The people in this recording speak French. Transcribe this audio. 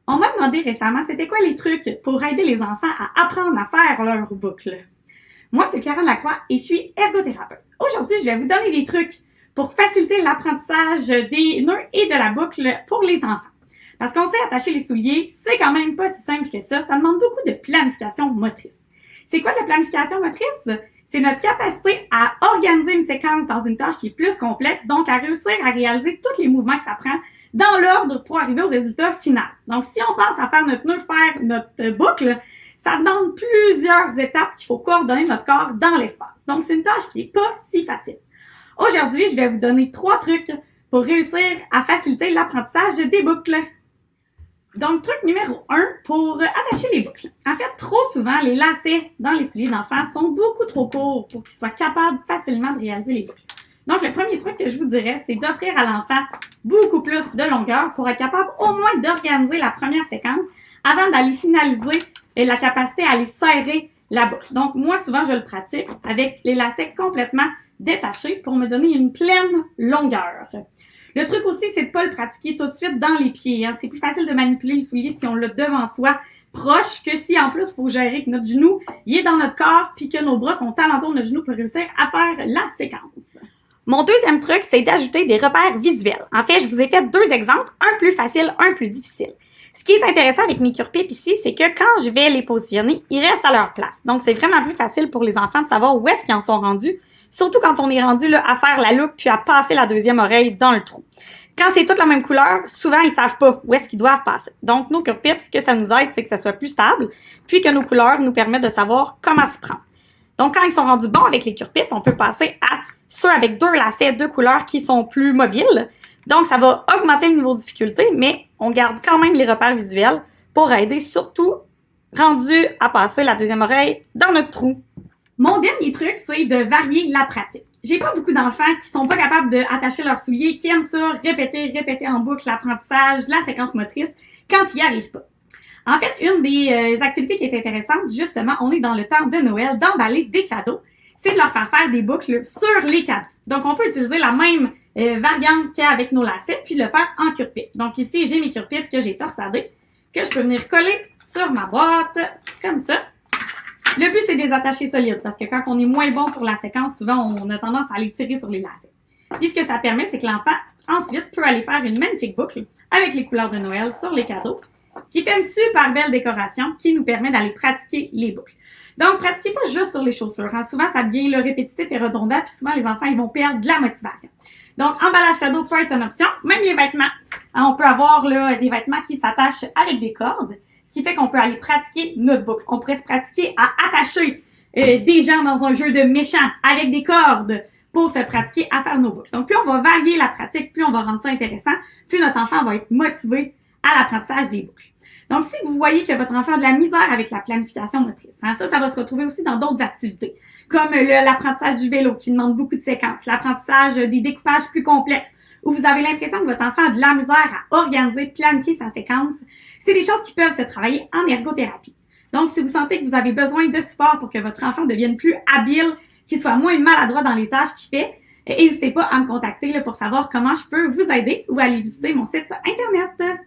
On m'a demandé récemment c'était quoi les trucs pour aider les enfants à apprendre à faire leurs boucles. Moi, c'est Karen Lacroix et je suis ergothérapeute. Aujourd'hui, je vais vous donner des trucs pour faciliter l'apprentissage des nœuds et de la boucle pour les enfants. Parce qu'on sait attacher les souliers, c'est quand même pas si simple que ça. Ça demande beaucoup de planification motrice. C'est quoi la planification motrice? C'est notre capacité à organiser une séquence dans une tâche qui est plus complexe, donc à réussir à réaliser tous les mouvements que ça prend dans l'ordre pour arriver au résultat final. Donc, si on pense à faire notre nœud, faire notre boucle, ça demande plusieurs étapes qu'il faut coordonner notre corps dans l'espace. Donc, c'est une tâche qui n'est pas si facile. Aujourd'hui, je vais vous donner 3 trucs pour réussir à faciliter l'apprentissage des boucles. Donc, truc numéro 1 pour attacher les boucles. En fait, trop souvent, les lacets dans les souliers d'enfants sont beaucoup trop courts pour qu'ils soient capables facilement de réaliser les boucles. Donc, le premier truc que je vous dirais, c'est d'offrir à l'enfant beaucoup plus de longueur pour être capable au moins d'organiser la première séquence avant d'aller finaliser la capacité à aller serrer la boucle. Donc, moi, souvent, je le pratique avec les lacets complètement détachés pour me donner une pleine longueur. Le truc aussi, c'est de pas le pratiquer tout de suite dans les pieds. C'est plus facile de manipuler le soulier si on l'a devant soi, proche, que si en plus, il faut gérer que notre genou il est dans notre corps puis que nos bras sont alentour de notre genou pour réussir à faire la séquence. Mon deuxième truc, c'est d'ajouter des repères visuels. En fait, je vous ai fait 2 exemples, un plus facile, un plus difficile. Ce qui est intéressant avec mes cure-pipes ici, c'est que quand je vais les positionner, ils restent à leur place. Donc, c'est vraiment plus facile pour les enfants de savoir où est-ce qu'ils en sont rendus, surtout quand on est rendu là, à faire la loupe puis à passer la deuxième oreille dans le trou. Quand c'est toute la même couleur, souvent, ils savent pas où est-ce qu'ils doivent passer. Donc, nos cure-pipes, ce que ça nous aide, c'est que ça soit plus stable, puis que nos couleurs nous permettent de savoir comment s'y prendre. Donc, quand ils sont rendus bons avec les cure-pipes, on peut passer à ceux avec 2 lacets, 2 couleurs qui sont plus mobiles. Donc, ça va augmenter le niveau de difficulté, mais on garde quand même les repères visuels pour aider, surtout rendu à passer la deuxième oreille dans notre trou. Mon dernier truc, c'est de varier la pratique. J'ai pas beaucoup d'enfants qui sont pas capables d'attacher leurs souliers, qui aiment ça, répéter en boucle l'apprentissage, la séquence motrice, quand ils n'y arrivent pas. En fait, une des activités qui est intéressante, justement, on est dans le temps de Noël, d'emballer des cadeaux, c'est de leur faire des boucles sur les cadeaux. Donc, on peut utiliser la même variante qu'avec nos lacets, puis le faire en cure-pipe. Donc ici, j'ai mes cure-pipes que j'ai torsadées, que je peux venir coller sur ma boîte, comme ça. Le but, c'est de les attacher solides, parce que quand on est moins bon pour la séquence, souvent, on a tendance à aller tirer sur les lacets. Puis ce que ça permet, c'est que l'enfant, ensuite, peut aller faire une magnifique boucle avec les couleurs de Noël sur les cadeaux, ce qui fait une super belle décoration qui nous permet d'aller pratiquer les boucles. Donc, pratiquez pas juste sur les chaussures. Souvent, ça devient le répétitif et redondant, puis souvent, les enfants, ils vont perdre de la motivation. Donc, emballage cadeau peut être une option. Même les vêtements. On peut avoir là, des vêtements qui s'attachent avec des cordes, ce qui fait qu'on peut aller pratiquer notre boucle. On pourrait se pratiquer à attacher des gens dans un jeu de méchants avec des cordes pour se pratiquer à faire nos boucles. Donc, plus on va varier la pratique, plus on va rendre ça intéressant, plus notre enfant va être motivé à l'apprentissage des boucles. Donc, si vous voyez que votre enfant a de la misère avec la planification motrice, ça va se retrouver aussi dans d'autres activités, comme l'apprentissage du vélo qui demande beaucoup de séquences, l'apprentissage des découpages plus complexes, où vous avez l'impression que votre enfant a de la misère à organiser, planifier sa séquence. C'est des choses qui peuvent se travailler en ergothérapie. Donc, si vous sentez que vous avez besoin de support pour que votre enfant devienne plus habile, qu'il soit moins maladroit dans les tâches qu'il fait, n'hésitez pas à me contacter pour savoir comment je peux vous aider ou aller visiter mon site Internet.